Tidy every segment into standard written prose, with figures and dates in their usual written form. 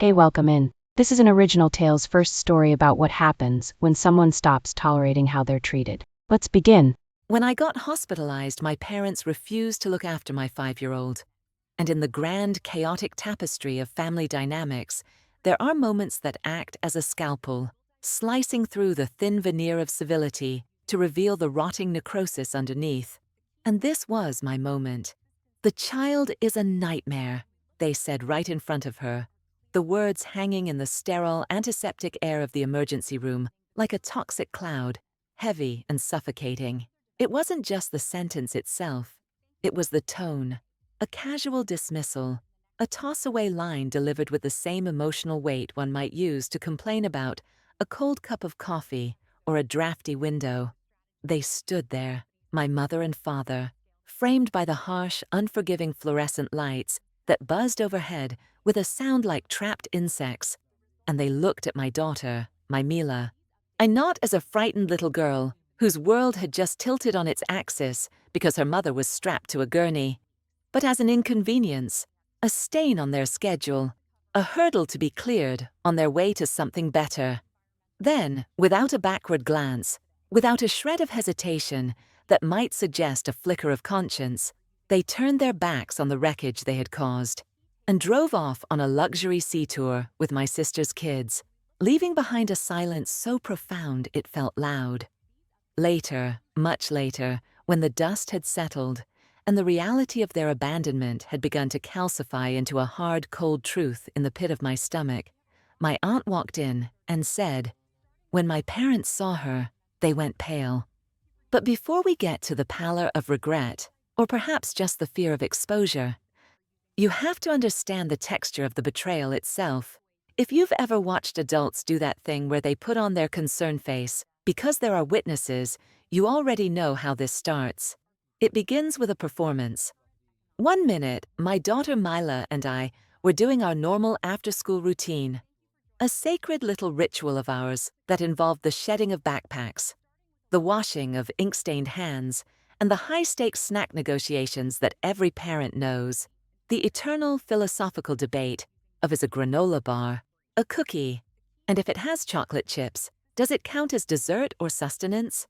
Hey, welcome in. This is an original Tales first story about what happens when someone stops tolerating how they're treated. Let's begin. When I got hospitalized, my parents refused to look after my 5-year-old. And in the grand, chaotic tapestry of family dynamics, there are moments that act as a scalpel, slicing through the thin veneer of civility to reveal the rotting necrosis underneath. And this was my moment. "The child is a nightmare," they said right in front of her, the words hanging in the sterile, antiseptic air of the emergency room like a toxic cloud, heavy and suffocating. It wasn't just the sentence itself, it was the tone. A casual dismissal, a toss-away line delivered with the same emotional weight one might use to complain about a cold cup of coffee or a drafty window. They stood there, my mother and father, framed by the harsh, unforgiving fluorescent lights that buzzed overhead with a sound like trapped insects, and they looked at my daughter, my Mila. I not as a frightened little girl whose world had just tilted on its axis because her mother was strapped to a gurney, but as an inconvenience, a stain on their schedule, a hurdle to be cleared on their way to something better. Then, without a backward glance, without a shred of hesitation that might suggest a flicker of conscience, they turned their backs on the wreckage they had caused and drove off on a luxury sea tour with my sister's kids, leaving behind a silence so profound it felt loud. Later, much later, when the dust had settled and the reality of their abandonment had begun to calcify into a hard, cold truth in the pit of my stomach, my aunt walked in and said, when my parents saw her, they went pale. But before we get to the pallor of regret, or perhaps just the fear of exposure, you have to understand the texture of the betrayal itself. If you've ever watched adults do that thing where they put on their concern face, because there are witnesses, you already know how this starts. It begins with a performance. One minute, my daughter Mila and I were doing our normal after-school routine, a sacred little ritual of ours that involved the shedding of backpacks, the washing of ink-stained hands, and the high-stakes snack negotiations that every parent knows. The eternal philosophical debate of is a granola bar a cookie, and if it has chocolate chips, does it count as dessert or sustenance?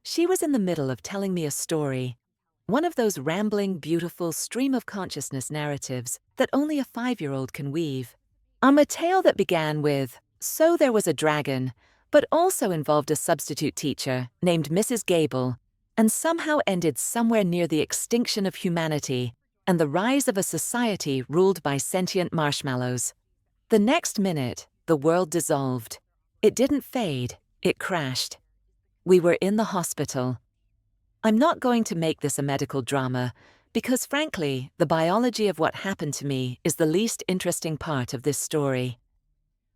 She was in the middle of telling me a story, one of those rambling, beautiful stream of consciousness narratives that only a 5-year-old can weave. A tale that began with, "So there was a dragon," but also involved a substitute teacher named Mrs. Gable, and somehow ended somewhere near the extinction of humanity and the rise of a society ruled by sentient marshmallows. The next minute, the world dissolved. It didn't fade, it crashed. We were in the hospital. I'm not going to make this a medical drama, because frankly, the biology of what happened to me is the least interesting part of this story.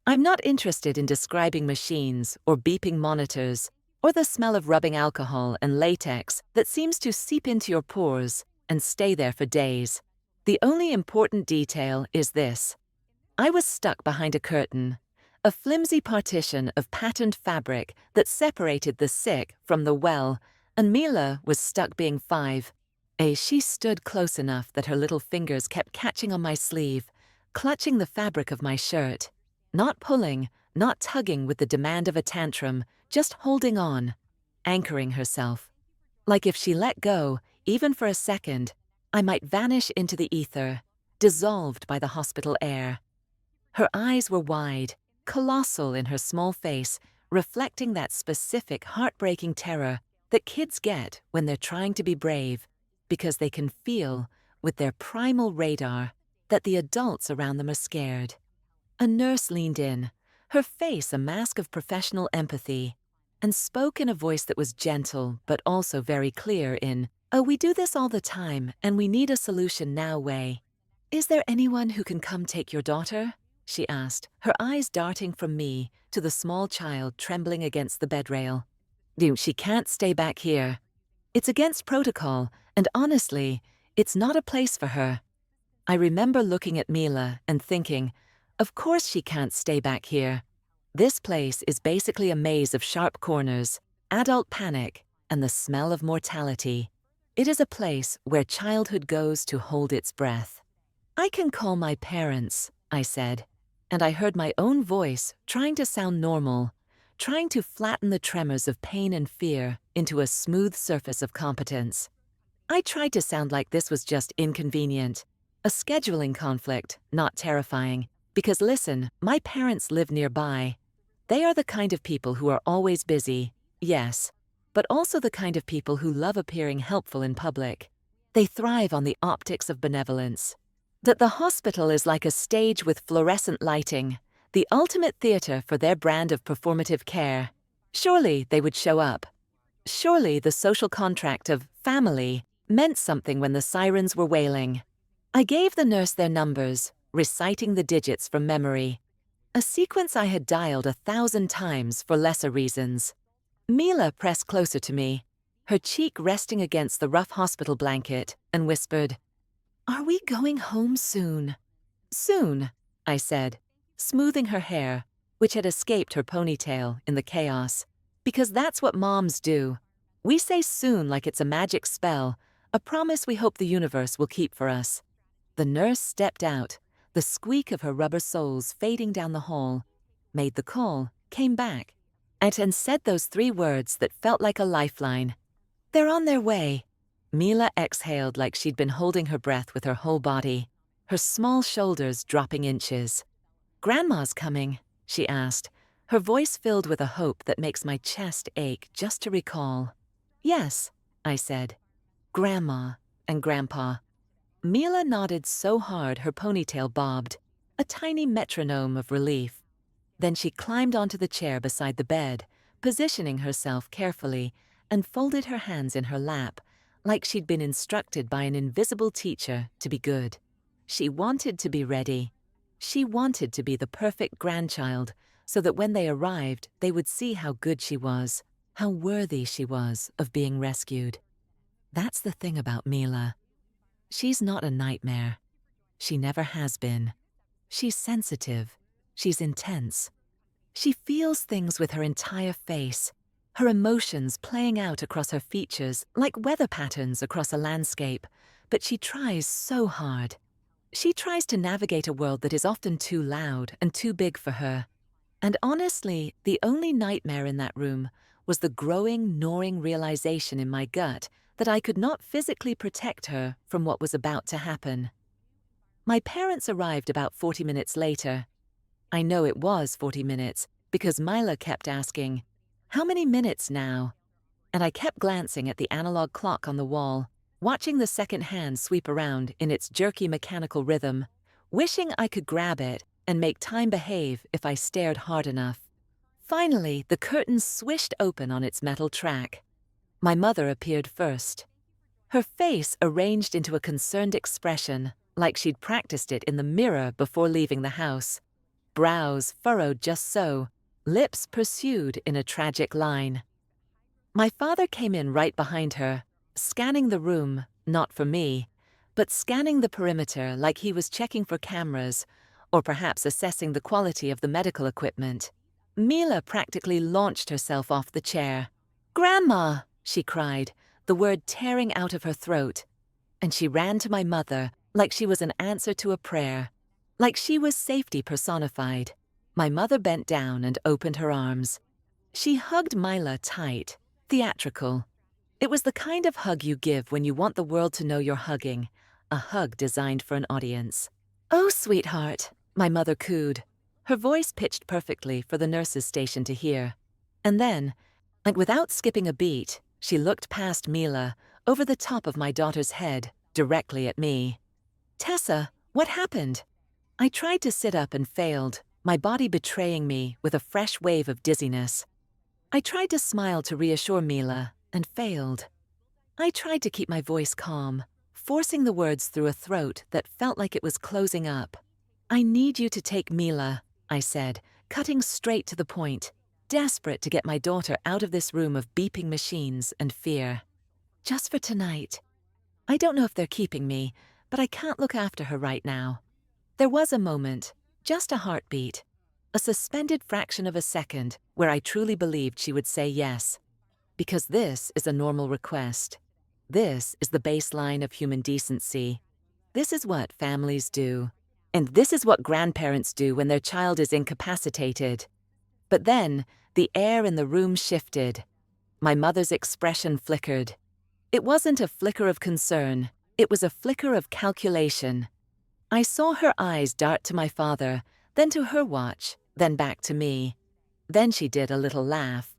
I'm not interested in describing machines or beeping monitors or the smell of rubbing alcohol and latex that seems to seep into your pores and stay there for days. The only important detail is this. I was stuck behind a curtain, a flimsy partition of patterned fabric that separated the sick from the well, and Mila was stuck being 5. She stood close enough that her little fingers kept catching on my sleeve, clutching the fabric of my shirt. Not pulling, not tugging with the demand of a tantrum, just holding on, anchoring herself. Like if she let go, even for a second, I might vanish into the ether, dissolved by the hospital air. Her eyes were wide, colossal in her small face, reflecting that specific heartbreaking terror that kids get when they're trying to be brave, because they can feel, with their primal radar, that the adults around them are scared. A nurse leaned in, her face a mask of professional empathy, and spoke in a voice that was gentle but also very clear in, "Oh, we do this all the time, and we need a solution now way." "Is there anyone who can come take your daughter?" she asked, her eyes darting from me to the small child trembling against the bedrail. "She can't stay back here. It's against protocol, and honestly, it's not a place for her." I remember looking at Mila and thinking, of course she can't stay back here. This place is basically a maze of sharp corners, adult panic, and the smell of mortality. It is a place where childhood goes to hold its breath. "I can call my parents," I said. and I heard my own voice trying to sound normal, trying to flatten the tremors of pain and fear into a smooth surface of competence. I tried to sound like this was just inconvenient, a scheduling conflict, not terrifying, because listen, my parents live nearby. They are the kind of people who are always busy, yes, but also the kind of people who love appearing helpful in public. They thrive on the optics of benevolence. That the hospital is like a stage with fluorescent lighting, the ultimate theater for their brand of performative care. Surely they would show up. Surely the social contract of family meant something when the sirens were wailing. I gave the nurse their numbers, reciting the digits from memory, a sequence I had dialed 1,000 times for lesser reasons. Mila pressed closer to me, her cheek resting against the rough hospital blanket, and whispered, "Are we going home soon?" "Soon," I said, smoothing her hair, which had escaped her ponytail in the chaos. Because that's what moms do. We say soon like it's a magic spell, a promise we hope the universe will keep for us. The nurse stepped out, the squeak of her rubber soles fading down the hall, made the call, came back, and said those 3 words that felt like a lifeline. "They're on their way." Mila exhaled like she'd been holding her breath with her whole body, her small shoulders dropping inches. "Grandma's coming?" she asked, her voice filled with a hope that makes my chest ache just to recall. "Yes," I said. "Grandma and Grandpa." Mila nodded so hard her ponytail bobbed, a tiny metronome of relief. Then she climbed onto the chair beside the bed, positioning herself carefully, and folded her hands in her lap, like she'd been instructed by an invisible teacher to be good. She wanted to be ready. She wanted to be the perfect grandchild, so that when they arrived, they would see how good she was, how worthy she was of being rescued. That's the thing about Mila. She's not a nightmare. She never has been. She's sensitive. She's intense. She feels things with her entire face, her emotions playing out across her features like weather patterns across a landscape, but she tries so hard. She tries to navigate a world that is often too loud and too big for her. And honestly, the only nightmare in that room was the growing, gnawing realization in my gut that I could not physically protect her from what was about to happen. My parents arrived about 40 minutes later. I know it was 40 minutes because Mila kept asking, "How many minutes now?" And I kept glancing at the analog clock on the wall, watching the second hand sweep around in its jerky mechanical rhythm, wishing I could grab it and make time behave if I stared hard enough. Finally, the curtain swished open on its metal track. My mother appeared first. Her face arranged into a concerned expression, like she'd practiced it in the mirror before leaving the house. Brows furrowed just so, lips pursued in a tragic line. My father came in right behind her, scanning the room, not for me, but scanning the perimeter like he was checking for cameras, or perhaps assessing the quality of the medical equipment. Mila practically launched herself off the chair. "Grandma!" she cried, the word tearing out of her throat. And she ran to my mother like she was an answer to a prayer, like she was safety personified. My mother bent down and opened her arms. She hugged Mila tight, theatrical. It was the kind of hug you give when you want the world to know you're hugging, a hug designed for an audience. "Oh, sweetheart," my mother cooed, her voice pitched perfectly for the nurse's station to hear. And then, like without skipping a beat, she looked past Mila, over the top of my daughter's head, directly at me. "Tessa, what happened?" I tried to sit up and failed, my body betraying me with a fresh wave of dizziness. I tried to smile to reassure Mila, and failed. I tried to keep my voice calm, forcing the words through a throat that felt like it was closing up. "I need you to take Mila," I said, cutting straight to the point, desperate to get my daughter out of this room of beeping machines and fear. "Just for tonight. I don't know if they're keeping me, but I can't look after her right now." There was a moment, just a heartbeat, a suspended fraction of a second where I truly believed she would say yes. Because this is a normal request. This is the baseline of human decency. This is what families do. And this is what grandparents do when their child is incapacitated. But then, the air in the room shifted. My mother's expression flickered. It wasn't a flicker of concern, it was a flicker of calculation. I saw her eyes dart to my father, then to her watch, then back to me. Then she did a little laugh.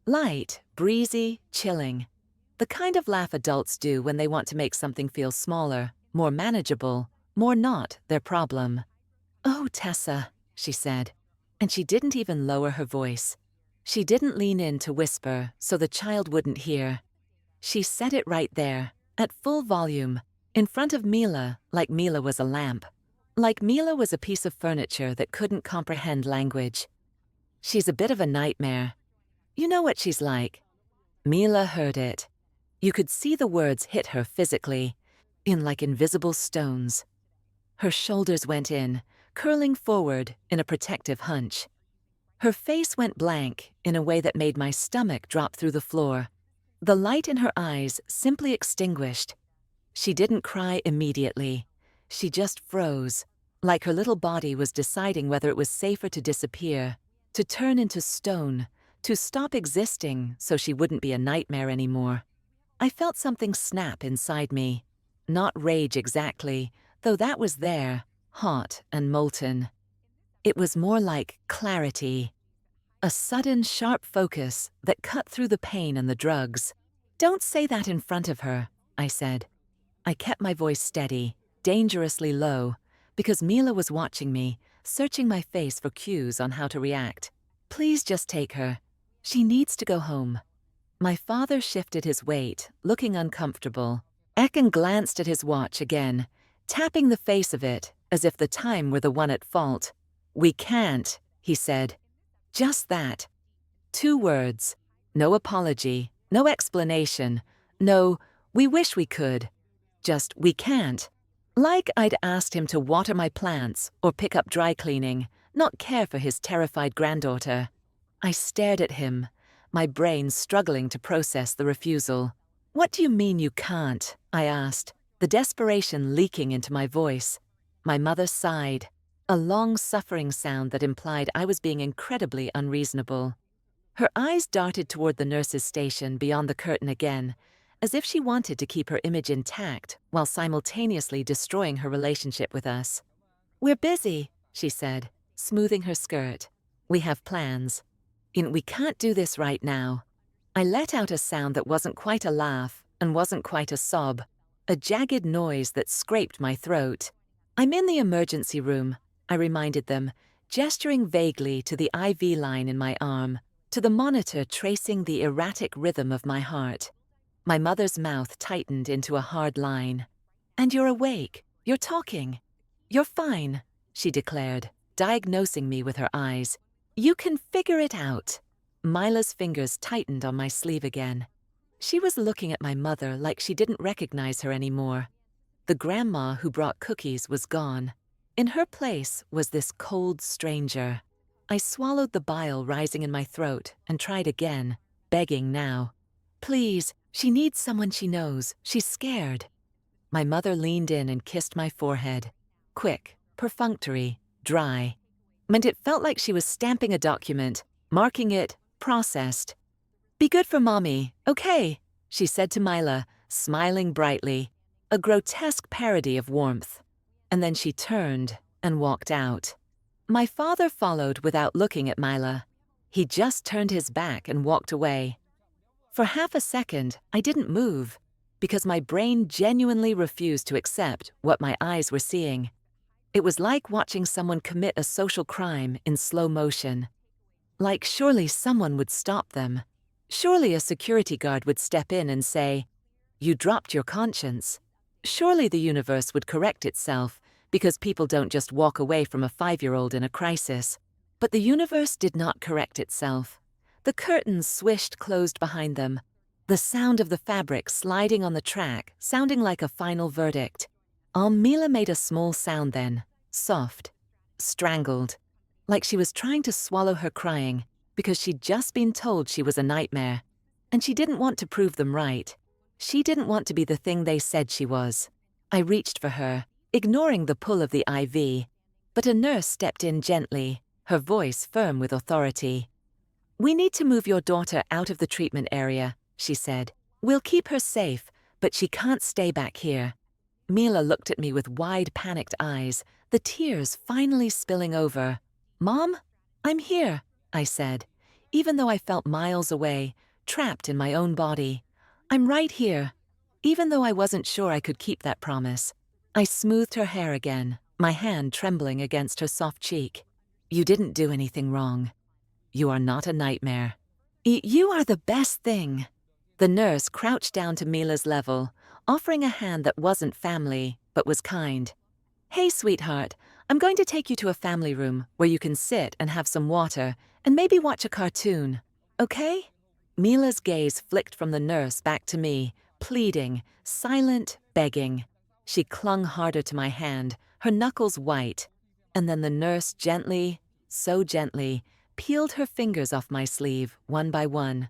Light, breezy, chilling. The kind of laugh adults do when they want to make something feel smaller, more manageable, more not their problem. "Oh, Tessa," she said. And she didn't even lower her voice. She didn't lean in to whisper so the child wouldn't hear. She said it right there, at full volume, in front of Mila, like Mila was a lamp. Like Mila was a piece of furniture that couldn't comprehend language. "She's a bit of a nightmare. You know what she's like." Mila heard it. You could see the words hit her physically, in like invisible stones. Her shoulders went in, curling forward in a protective hunch. Her face went blank in a way that made my stomach drop through the floor. The light in her eyes simply extinguished. She didn't cry immediately. She just froze, like her little body was deciding whether it was safer to disappear, to turn into stone, to stop existing so she wouldn't be a nightmare anymore. I felt something snap inside me. Not rage exactly, though that was there, hot and molten. It was more like clarity. A sudden, sharp focus that cut through the pain and the drugs. "Don't say that in front of her," I said. I kept my voice steady, dangerously low, because Mila was watching me, searching my face for cues on how to react. "Please just take her. She needs to go home." My father shifted his weight, looking uncomfortable. Ekin glanced at his watch again, tapping the face of it as if the time were the one at fault. "We can't," he said. Just that. 2 words. No apology, no explanation, no, "we wish we could." Just, "we can't." Like I'd asked him to water my plants or pick up dry cleaning, not care for his terrified granddaughter. I stared at him, my brain struggling to process the refusal. "What do you mean you can't?" I asked, the desperation leaking into my voice. My mother sighed, a long suffering sound that implied I was being incredibly unreasonable. Her eyes darted toward the nurse's station beyond the curtain again, as if she wanted to keep her image intact while simultaneously destroying her relationship with us. "We're busy," she said, smoothing her skirt. "We have plans. We can't do this right now." I let out a sound that wasn't quite a laugh and wasn't quite a sob, a jagged noise that scraped my throat. "I'm in the emergency room," I reminded them, gesturing vaguely to the IV line in my arm, to the monitor tracing the erratic rhythm of my heart. My mother's mouth tightened into a hard line. "And you're awake. You're talking. You're fine," she declared, diagnosing me with her eyes. "You can figure it out." Mila's fingers tightened on my sleeve again. She was looking at my mother like she didn't recognize her anymore. The grandma who brought cookies was gone. In her place was this cold stranger. I swallowed the bile rising in my throat and tried again, begging now. "Please, she needs someone she knows. She's scared." My mother leaned in and kissed my forehead. Quick, perfunctory, dry. And it felt like she was stamping a document, marking it, processed. "Be good for Mommy, okay?" she said to Mila, smiling brightly, a grotesque parody of warmth. And then she turned and walked out. My father followed without looking at Mila. He just turned his back and walked away. For half a second, I didn't move, because my brain genuinely refused to accept what my eyes were seeing. It was like watching someone commit a social crime in slow motion. Like surely someone would stop them. Surely a security guard would step in and say, "You dropped your conscience." Surely the universe would correct itself, because people don't just walk away from a 5-year-old in a crisis. But the universe did not correct itself. The curtains swished closed behind them, the sound of the fabric sliding on the track sounding like a final verdict. Mila made a small sound then, soft, strangled, like she was trying to swallow her crying because she'd just been told she was a nightmare. And she didn't want to prove them right. She didn't want to be the thing they said she was. I reached for her, ignoring the pull of the IV, But a nurse stepped in gently, her voice firm with authority. "We need to move your daughter out of the treatment area," she said. "We'll keep her safe, but she can't stay back here." Mila looked at me with wide, panicked eyes, the tears finally spilling over. "Mom, I'm here," I said, even though I felt miles away, trapped in my own body. "I'm right here." Even though I wasn't sure I could keep that promise, I smoothed her hair again, my hand trembling against her soft cheek. "You didn't do anything wrong. You are not a nightmare. You are the best thing." The nurse crouched down to Mila's level, offering a hand that wasn't family, but was kind. "Hey, sweetheart, I'm going to take you to a family room where you can sit and have some water and maybe watch a cartoon. Okay?" Mila's gaze flicked from the nurse back to me, pleading, silent, begging. She clung harder to my hand, her knuckles white, and then the nurse gently, so gently, peeled her fingers off my sleeve, one by one.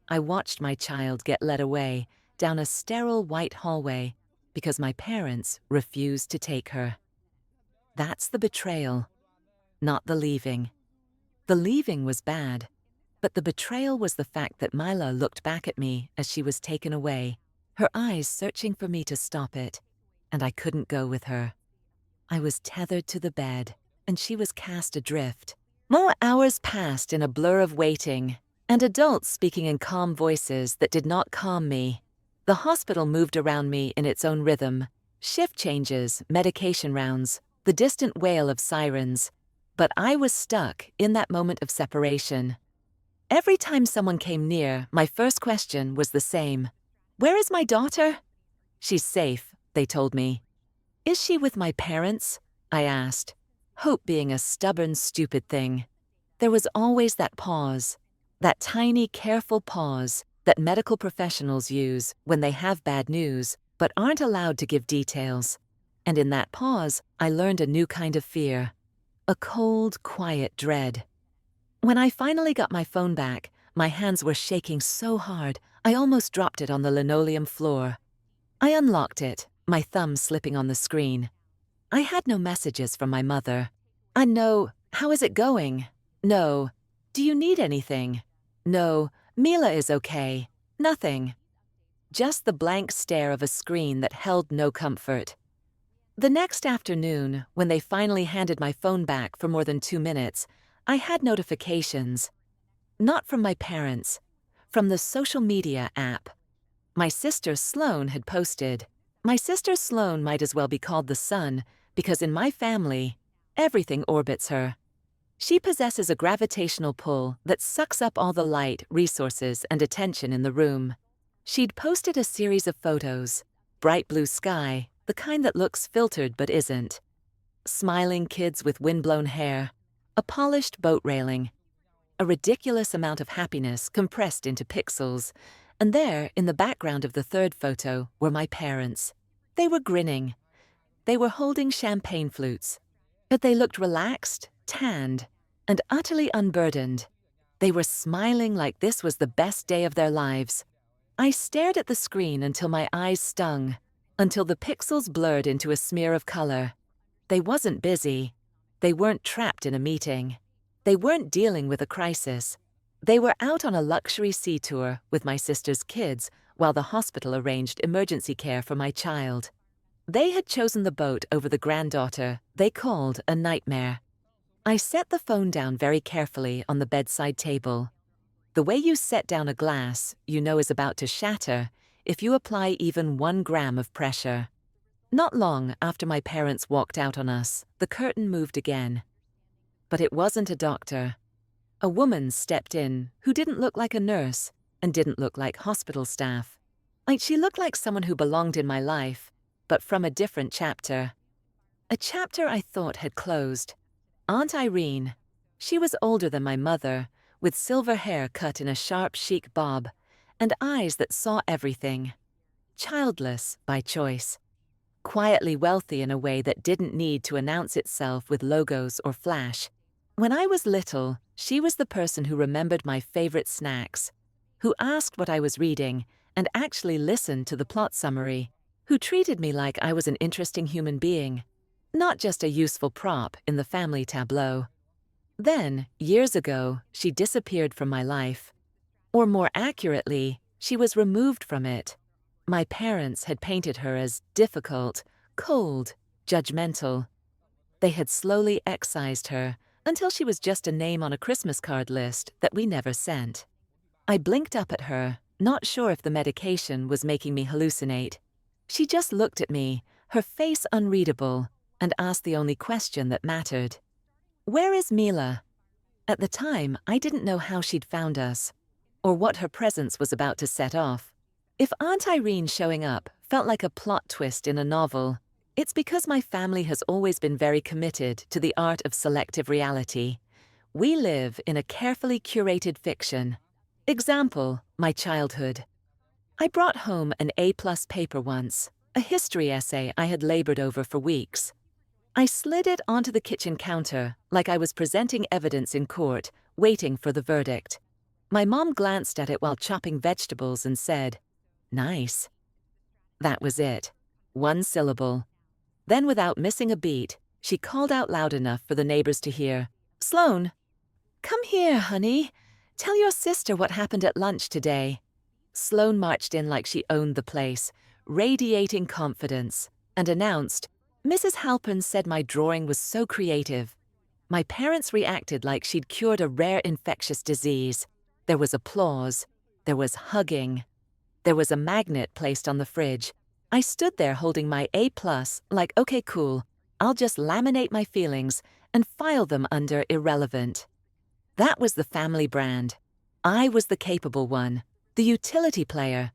I watched my child get led away, down a sterile white hallway, because my parents refused to take her. That's the betrayal, not the leaving. The leaving was bad, but the betrayal was the fact that Mila looked back at me as she was taken away, her eyes searching for me to stop it, and I couldn't go with her. I was tethered to the bed, and she was cast adrift. More hours passed in a blur of waiting, and adults speaking in calm voices that did not calm me. The hospital moved around me in its own rhythm, shift changes, medication rounds, the distant wail of sirens. But I was stuck in that moment of separation. Every time someone came near, my first question was the same. "Where is my daughter?" "She's safe," they told me. "Is she with my parents?" I asked, hope being a stubborn, stupid thing. There was always that pause, that tiny, careful pause that medical professionals use when they have bad news but aren't allowed to give details. And in that pause, I learned a new kind of fear, a cold, quiet dread. When I finally got my phone back, my hands were shaking so hard I almost dropped it on the linoleum floor. I unlocked it, my thumb slipping on the screen. I had no messages from my mother. No, "How is it going?" No, "Do you need anything?" No, "Mila is okay." Nothing. Just the blank stare of a screen that held no comfort. The next afternoon, when they finally handed my phone back for more than 2 minutes, I had notifications. Not from my parents, from the social media app. My sister Sloane had posted. My sister Sloane might as well be called the sun, because in my family, everything orbits her. She possesses a gravitational pull that sucks up all the light, resources, and attention in the room. She'd posted a series of photos, bright blue sky, the kind that looks filtered but isn't. Smiling kids with windblown hair, a polished boat railing, a ridiculous amount of happiness compressed into pixels, and there, in the background of the third photo, were my parents. They were grinning. They were holding champagne flutes, but they looked relaxed, tanned, and utterly unburdened. They were smiling like this was the best day of their lives. I stared at the screen until my eyes stung, until the pixels blurred into a smear of color. They wasn't busy. They weren't trapped in a meeting. They weren't dealing with a crisis. They were out on a luxury sea tour with my sister's kids while the hospital arranged emergency care for my child. They had chosen the boat over the granddaughter they called a nightmare. I set the phone down very carefully on the bedside table. The way you set down a glass you know is about to shatter if you apply even 1 gram of pressure. Not long after my parents walked out on us, the curtain moved again. But it wasn't a doctor. A woman stepped in who didn't look like a nurse and didn't look like hospital staff. She looked like someone who belonged in my life, but from a different chapter. A chapter I thought had closed. Aunt Irene. She was older than my mother, with silver hair cut in a sharp, chic bob, and eyes that saw everything. Childless by choice. Quietly wealthy in a way that didn't need to announce itself with logos or flash. When I was little, she was the person who remembered my favorite snacks, who asked what I was reading and actually listened to the plot summary, who treated me like I was an interesting human being. not just a useful prop in the family tableau. Then, years ago, she disappeared from my life. Or more accurately, she was removed from it. My parents had painted her as difficult, cold, judgmental. They had slowly excised her until she was just a name on a Christmas card list that we never sent. I blinked up at her, not sure if the medication was making me hallucinate. She just looked at me, her face unreadable, and asked the only question that mattered. "Where is Mila?" At the time, I didn't know how she'd found us, or what her presence was about to set off. If Aunt Irene showing up felt like a plot twist in a novel, it's because my family has always been very committed to the art of selective reality. We live in a carefully curated fiction. Example, my childhood. I brought home an A+ paper once, a history essay I had labored over for weeks. I slid it onto the kitchen counter like I was presenting evidence in court, waiting for the verdict. My mom glanced at it while chopping vegetables and said, "Nice." That was it. One syllable. Then, without missing a beat, she called out loud enough for the neighbors to hear, "Sloan, come here, honey. Tell your sister what happened at lunch today." Sloan marched in like she owned the place, radiating confidence, and announced, "Mrs. Halpern said my drawing was so creative." My parents reacted like she'd cured a rare infectious disease. There was applause. There was hugging. There was a magnet placed on the fridge. I stood there holding my A+, like, okay, cool, I'll just laminate my feelings and file them under irrelevant. That was the family brand. I was the capable one, the utility player,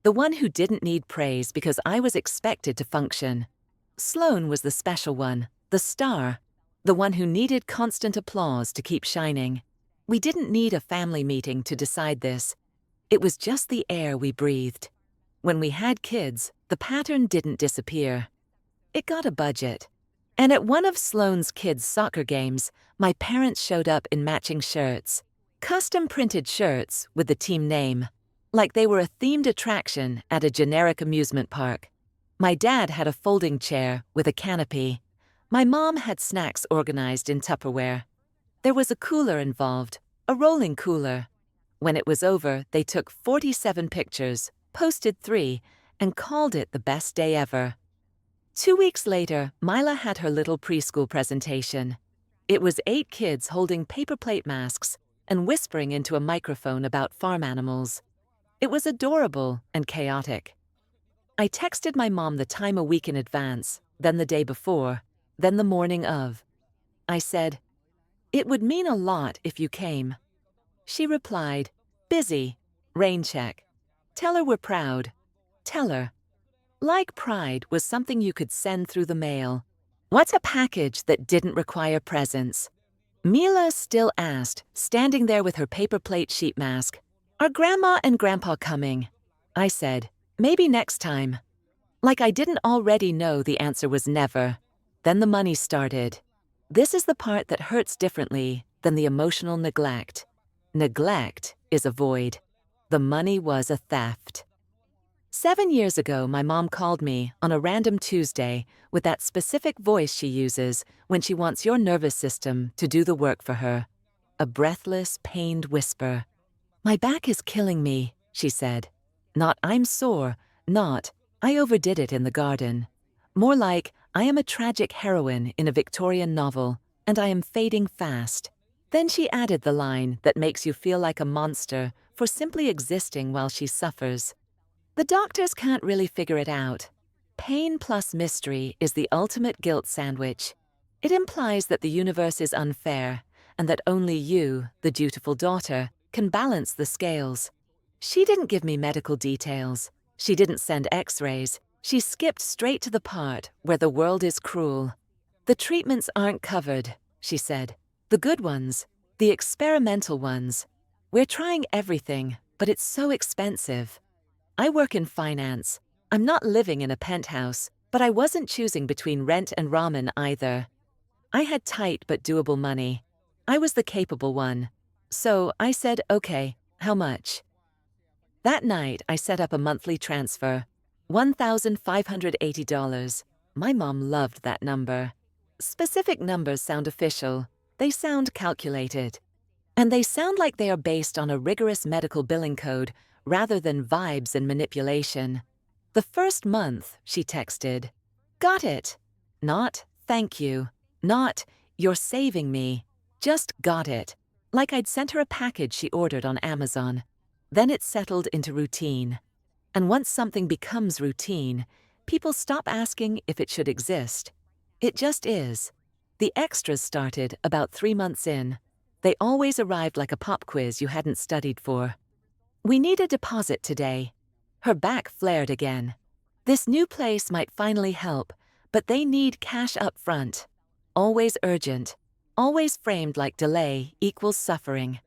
the one who didn't need praise because I was expected to function. Sloan was the special one, the star, the one who needed constant applause to keep shining. We didn't need a family meeting to decide this. It was just the air we breathed. When we had kids, the pattern didn't disappear. It got a budget. And at one of Sloane's kids' soccer games, my parents showed up in matching shirts. Custom-printed shirts with the team name, like they were a themed attraction at a generic amusement park. My dad had a folding chair with a canopy. My mom had snacks organized in Tupperware. There was a cooler involved, a rolling cooler. When it was over, they took 47 pictures, posted 3, and called it the best day ever. 2 weeks later, Mila had her little preschool presentation. It was 8 kids holding paper plate masks and whispering into a microphone about farm animals. It was adorable and chaotic. I texted my mom the time a week in advance, then the day before, then the morning of. I said, "It would mean a lot if you came." She replied, "Busy. Rain check. Tell her we're proud. Tell her." Like pride was something you could send through the mail. What's a package that didn't require presents? Mila still asked, standing there with her paper plate sheet mask, "Are Grandma and Grandpa coming?" I said, "Maybe next time." Like I didn't already know the answer was never. Then the money started. This is the part that hurts differently than the emotional neglect. Neglect is a void. The money was a theft. 7 years ago, my mom called me on a random Tuesday with that specific voice she uses when she wants your nervous system to do the work for her. A breathless, pained whisper. "My back is killing me," she said. Not "I'm sore," not "I overdid it in the garden." More like, "I am a tragic heroine in a Victorian novel, and I am fading fast." Then she added the line that makes you feel like a monster for simply existing while she suffers. The doctors can't really figure it out. Pain plus mystery is the ultimate guilt sandwich. It implies that the universe is unfair, and that only you, the dutiful daughter, can balance the scales. She didn't give me medical details. She didn't send x-rays. She skipped straight to the part where the world is cruel. "The treatments aren't covered," she said. "The good ones, the experimental ones. We're trying everything, but it's so expensive." I work in finance. I'm not living in a penthouse, but I wasn't choosing between rent and ramen either. I had tight but doable money. I was the capable one. So I said, "Okay, how much?" That night, I set up a monthly transfer, $1,580. My mom loved that number. Specific numbers sound official. They sound calculated. And they sound like they are based on a rigorous medical billing code rather than vibes and manipulation. The first month, she texted, "Got it." Not, "Thank you." Not, "You're saving me." Just got it. Like I'd sent her a package she ordered on Amazon. Then it settled into routine. And once something becomes routine, people stop asking if it should exist. It just is. The extras started about 3 months in. They always arrived like a pop quiz you hadn't studied for. "We need a deposit today." Her back flared again. This new place might finally help, but they need cash up front. Always urgent. Always framed like delay equals suffering.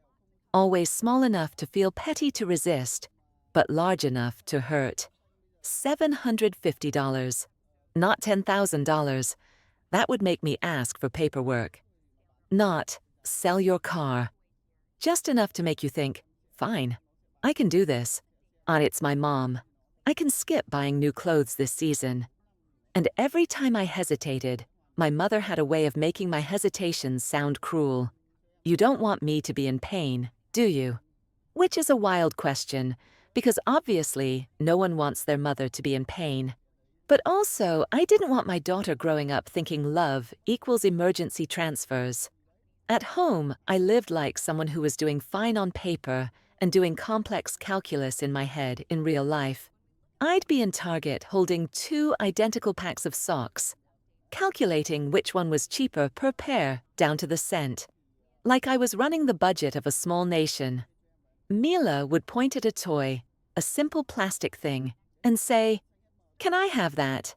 Always small enough to feel petty to resist, but large enough to hurt. $750. Not $10,000. That would make me ask for paperwork. Not, "Sell your car." Just enough to make you think, fine, I can do this. It's my mom. I can skip buying new clothes this season. And every time I hesitated, my mother had a way of making my hesitations sound cruel. "You don't want me to be in pain, do you?" Which is a wild question, because obviously no one wants their mother to be in pain. But also, I didn't want my daughter growing up thinking love equals emergency transfers. At home, I lived like someone who was doing fine on paper and doing complex calculus in my head in real life. I'd be in Target holding 2 identical packs of socks, calculating which one was cheaper per pair down to the cent. Like I was running the budget of a small nation. Mila would point at a toy, a simple plastic thing, and say, "Can I have that?"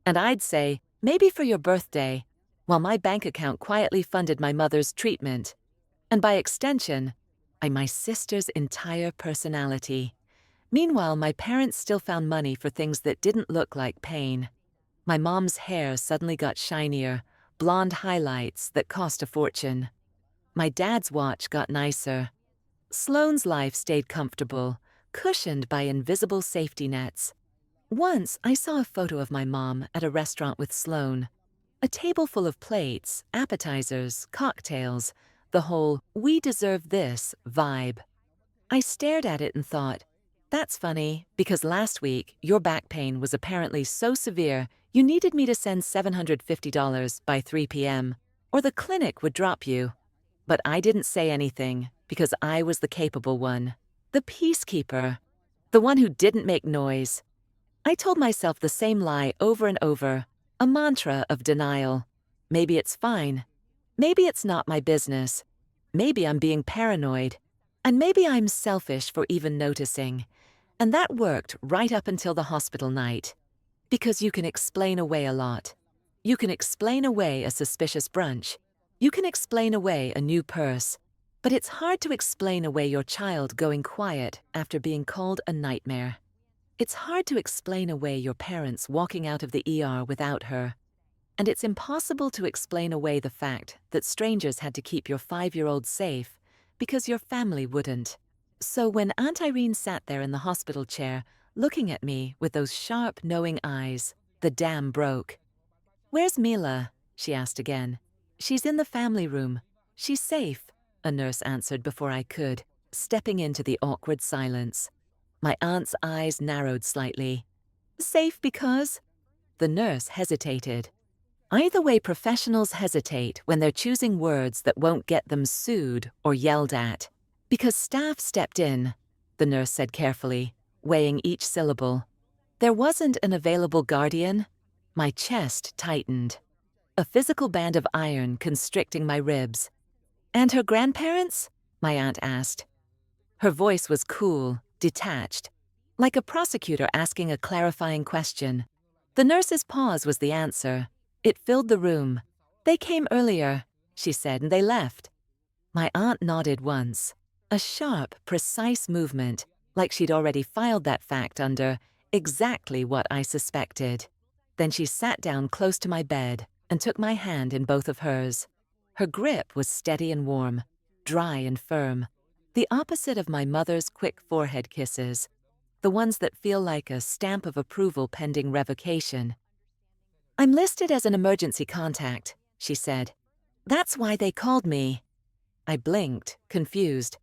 And I'd say, "Maybe for your birthday," while my bank account quietly funded my mother's treatment. And by extension, my sister's entire personality. Meanwhile, my parents still found money for things that didn't look like pain. My mom's hair suddenly got shinier, blonde highlights that cost a fortune. My dad's watch got nicer. Sloane's life stayed comfortable, cushioned by invisible safety nets. Once, I saw a photo of my mom at a restaurant with Sloane. A table full of plates, appetizers, cocktails, the whole "we deserve this" vibe. I stared at it and thought, that's funny, because last week your back pain was apparently so severe you needed me to send $750 by 3 p.m., or the clinic would drop you. But I didn't say anything, because I was the capable one. The peacekeeper. The one who didn't make noise. I told myself the same lie over and over, a mantra of denial. Maybe it's fine. Maybe it's not my business. Maybe I'm being paranoid. And maybe I'm selfish for even noticing. And that worked right up until the hospital night. Because you can explain away a lot. You can explain away a suspicious brunch. You can explain away a new purse. But it's hard to explain away your child going quiet after being called a nightmare. It's hard to explain away your parents walking out of the ER without her. And it's impossible to explain away the fact that strangers had to keep your 5-year-old safe because your family wouldn't. So when Aunt Irene sat there in the hospital chair, looking at me with those sharp, knowing eyes, the dam broke. "Where's Mila?" she asked again. "She's in the family room. She's safe," a nurse answered before I could, stepping into the awkward silence. My aunt's eyes narrowed slightly. "Safe because?" The nurse hesitated. Either way, professionals hesitate when they're choosing words that won't get them sued or yelled at. "Because staff stepped in," the nurse said carefully, weighing each syllable. "There wasn't an available guardian." My chest tightened. A physical band of iron constricting my ribs. "And her grandparents?" my aunt asked. Her voice was cool, detached, like a prosecutor asking a clarifying question. The nurse's pause was the answer. It filled the room. "They came earlier," she said, "and they left." My aunt nodded once. A sharp, precise movement, like she'd already filed that fact under exactly what I suspected. Then she sat down close to my bed and took my hand in both of hers. Her grip was steady and warm, dry and firm, the opposite of my mother's quick forehead kisses, the ones that feel like a stamp of approval pending revocation. "I'm listed as an emergency contact," she said. That's why they called me. I blinked, confused.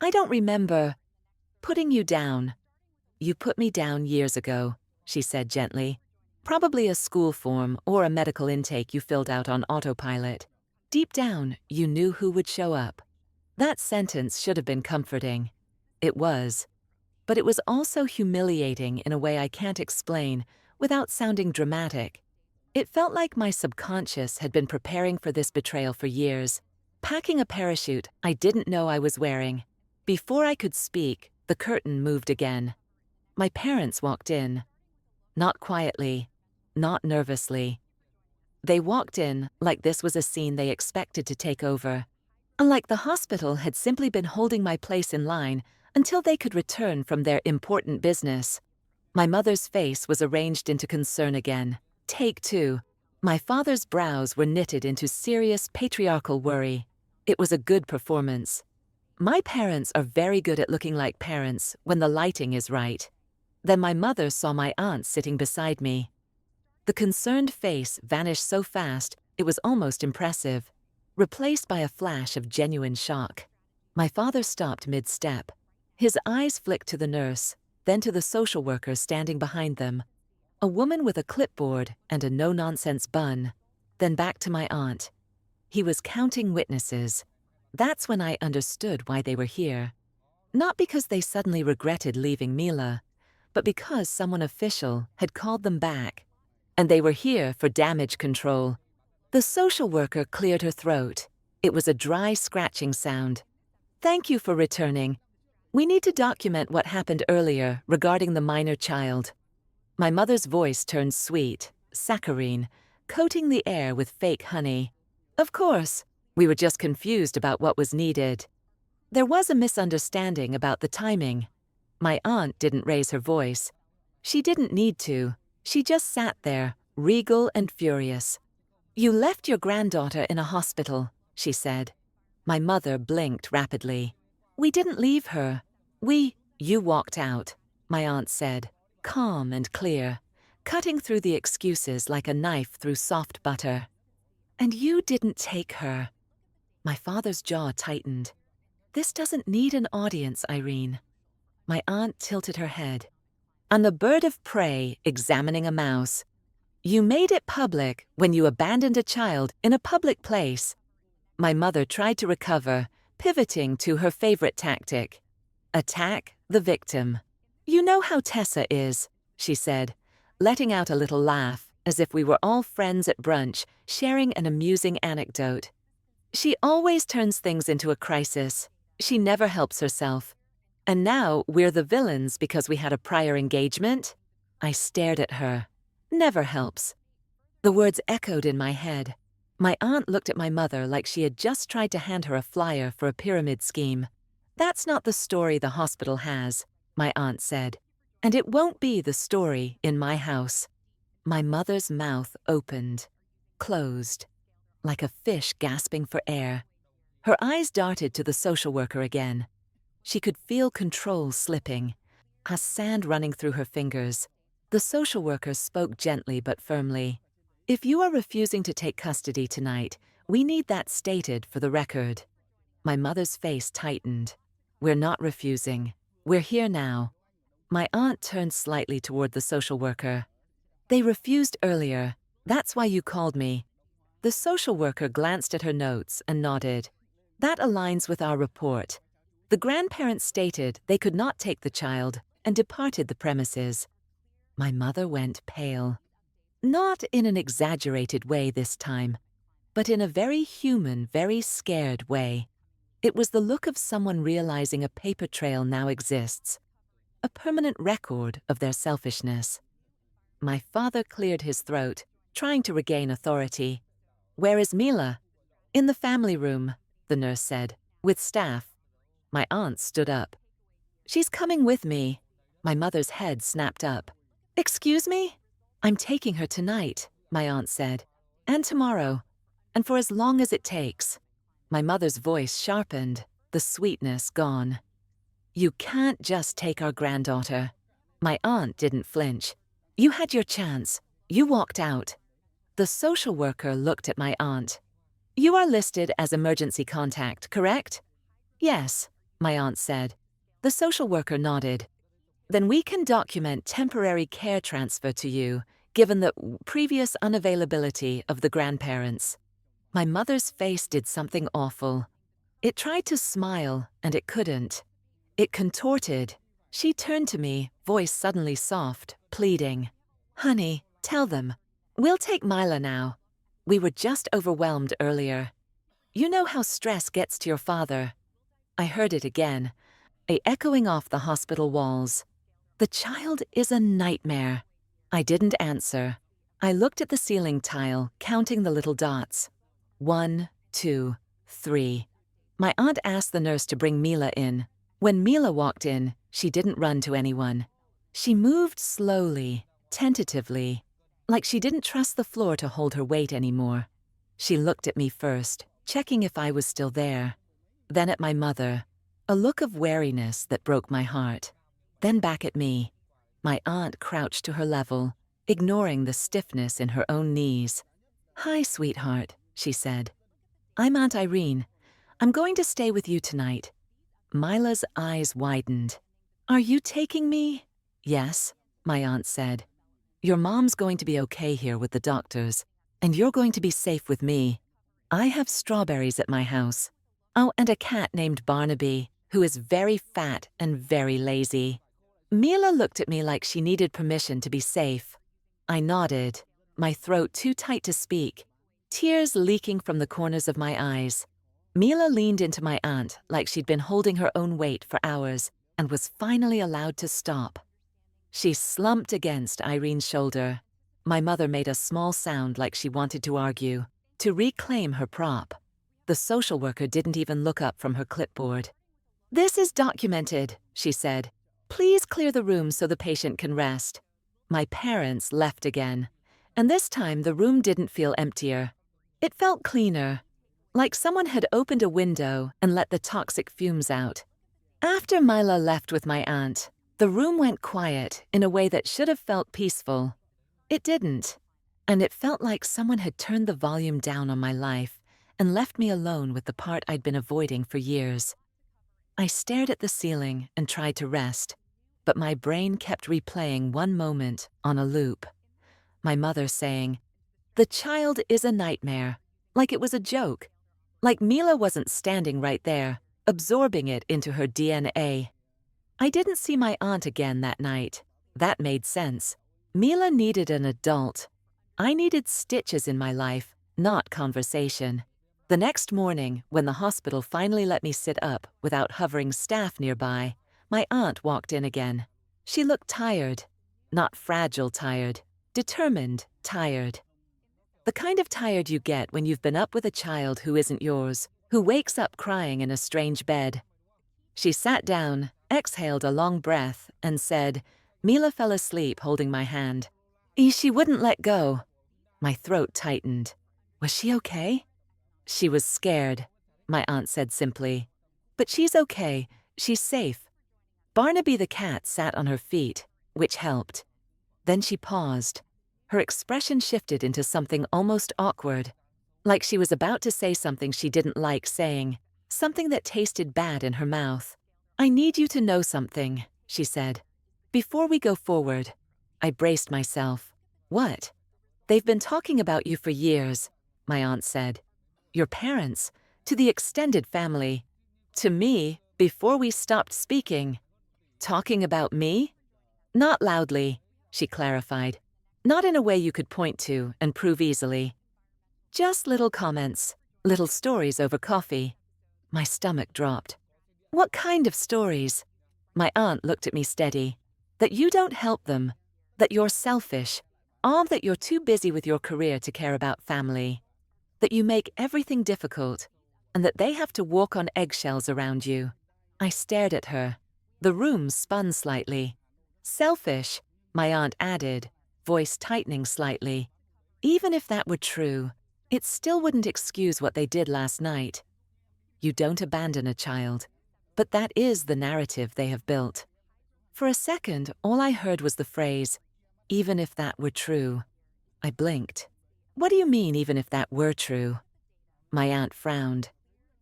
I don't remember putting you down. You put me down years ago, she said gently. Probably a school form or a medical intake you filled out on autopilot. Deep down, you knew who would show up. That sentence should have been comforting. It was. But it was also humiliating in a way I can't explain without sounding dramatic. It felt like my subconscious had been preparing for this betrayal for years, packing a parachute I didn't know I was wearing. Before I could speak, the curtain moved again. My parents walked in. Not quietly, not nervously. They walked in like this was a scene they expected to take over. Unlike the hospital had simply been holding my place in line until they could return from their important business. My mother's face was arranged into concern again. Take two. My father's brows were knitted into serious patriarchal worry. It was a good performance. My parents are very good at looking like parents when the lighting is right. Then my mother saw my aunt sitting beside me. The concerned face vanished so fast it was almost impressive, replaced by a flash of genuine shock. My father stopped mid-step. His eyes flicked to the nurse, then to the social worker standing behind them, a woman with a clipboard and a no-nonsense bun, then back to my aunt. He was counting witnesses. That's when I understood why they were here. Not because they suddenly regretted leaving Mila, but because someone official had called them back, and they were here for damage control. The social worker cleared her throat. It was a dry scratching sound. Thank you for returning. We need to document what happened earlier regarding the minor child. My mother's voice turned sweet, saccharine, coating the air with fake honey. Of course, we were just confused about what was needed. There was a misunderstanding about the timing. My aunt didn't raise her voice. She didn't need to. She just sat there, regal and furious. You left your granddaughter in a hospital, she said. My mother blinked rapidly. We didn't leave her. You walked out, my aunt said, calm and clear, cutting through the excuses like a knife through soft butter. And you didn't take her. My father's jaw tightened. This doesn't need an audience, Irene. My aunt tilted her head. I'm the bird of prey examining a mouse. You made it public when you abandoned a child in a public place. My mother tried to recover, pivoting to her favorite tactic. Attack the victim. You know how Tessa is, she said, letting out a little laugh as if we were all friends at brunch sharing an amusing anecdote. She always turns things into a crisis. She never helps herself. And now we're the villains because we had a prior engagement? I stared at her. Never helps. The words echoed in my head. My aunt looked at my mother like she had just tried to hand her a flyer for a pyramid scheme. That's not the story the hospital has, my aunt said. And it won't be the story in my house. My mother's mouth opened, closed, like a fish gasping for air. Her eyes darted to the social worker again. She could feel control slipping, a sand running through her fingers. The social worker spoke gently but firmly. If you are refusing to take custody tonight, we need that stated for the record. My mother's face tightened. We're not refusing. We're here now. My aunt turned slightly toward the social worker. They refused earlier. That's why you called me. The social worker glanced at her notes and nodded. That aligns with our report. The grandparents stated they could not take the child and departed the premises. My mother went pale. Not in an exaggerated way this time, but in a very human, very scared way. It was the look of someone realizing a paper trail now exists, a permanent record of their selfishness. My father cleared his throat, trying to regain authority. Where is Mila? In the family room, the nurse said, with staff. My aunt stood up. She's coming with me. My mother's head snapped up. Excuse me? I'm taking her tonight, my aunt said, and tomorrow, and for as long as it takes. My mother's voice sharpened, the sweetness gone. You can't just take our granddaughter. My aunt didn't flinch. You had your chance. You walked out. The social worker looked at my aunt. "You are listed as emergency contact, correct?" "Yes," my aunt said. The social worker nodded. "Then we can document temporary care transfer to you, given the previous unavailability of the grandparents." My mother's face did something awful. It tried to smile, and it couldn't. It contorted. She turned to me, voice suddenly soft, pleading. "Honey, tell them. We'll take Mila now. We were just overwhelmed earlier. You know how stress gets to your father." I heard it again, echoing off the hospital walls. "The child is a nightmare." I didn't answer. I looked at the ceiling tile, counting the little dots. 1, 2, 3. My aunt asked the nurse to bring Mila in. When Mila walked in, she didn't run to anyone. She moved slowly, tentatively, like she didn't trust the floor to hold her weight anymore. She looked at me first, checking if I was still there. Then at my mother, a look of wariness that broke my heart. Then back at me. My aunt crouched to her level, ignoring the stiffness in her own knees. "Hi, sweetheart," she said. "I'm Aunt Irene. I'm going to stay with you tonight." Mila's eyes widened. "Are you taking me?" "Yes," my aunt said. "Your mom's going to be okay here with the doctors, and you're going to be safe with me. I have strawberries at my house. Oh, and a cat named Barnaby, who is very fat and very lazy." Mila looked at me like she needed permission to be safe. I nodded, my throat too tight to speak, tears leaking from the corners of my eyes. Mila leaned into my aunt like she'd been holding her own weight for hours and was finally allowed to stop. She slumped against Irene's shoulder. My mother made a small sound like she wanted to argue, to reclaim her prop. The social worker didn't even look up from her clipboard. "This is documented," she said. "Please clear the room so the patient can rest." My parents left again, and this time the room didn't feel emptier. It felt cleaner, like someone had opened a window and let the toxic fumes out. After Mila left with my aunt, the room went quiet in a way that should have felt peaceful. It didn't, and it felt like someone had turned the volume down on my life and left me alone with the part I'd been avoiding for years. I stared at the ceiling and tried to rest, but my brain kept replaying one moment on a loop. My mother saying, "The child is a nightmare," like it was a joke, like Mila wasn't standing right there, absorbing it into her DNA. I didn't see my aunt again that night. That made sense. Mila needed an adult. I needed stitches in my life, not conversation. The next morning, when the hospital finally let me sit up without hovering staff nearby, my aunt walked in again. She looked tired. Not fragile tired. Determined tired. The kind of tired you get when you've been up with a child who isn't yours, who wakes up crying in a strange bed. She sat down, exhaled a long breath, and said, Mila fell asleep holding my hand. She wouldn't let go. My throat tightened. Was she okay? She was scared, my aunt said simply. But she's okay. She's safe. Barnaby the cat sat on her feet, which helped. Then she paused. Her expression shifted into something almost awkward, like she was about to say something she didn't like saying, something that tasted bad in her mouth. "I need you to know something," she said. "Before we go forward." I braced myself. "What?" "They've been talking about you for years," my aunt said. "Your parents, to the extended family, to me, before we stopped speaking." "Talking about me?" "Not loudly," she clarified. "Not in a way you could point to and prove easily. Just little comments, little stories over coffee." My stomach dropped. "What kind of stories?" My aunt looked at me steady. "That you don't help them, that you're selfish, that you're too busy with your career to care about family, that you make everything difficult, and that they have to walk on eggshells around you." I stared at her. The room spun slightly. "Selfish," my aunt added, voice tightening slightly. "Even if that were true, it still wouldn't excuse what they did last night. You don't abandon a child, but that is the narrative they have built." For a second, all I heard was the phrase, "even if that were true." I blinked. What do you mean, even if that were true? My aunt frowned.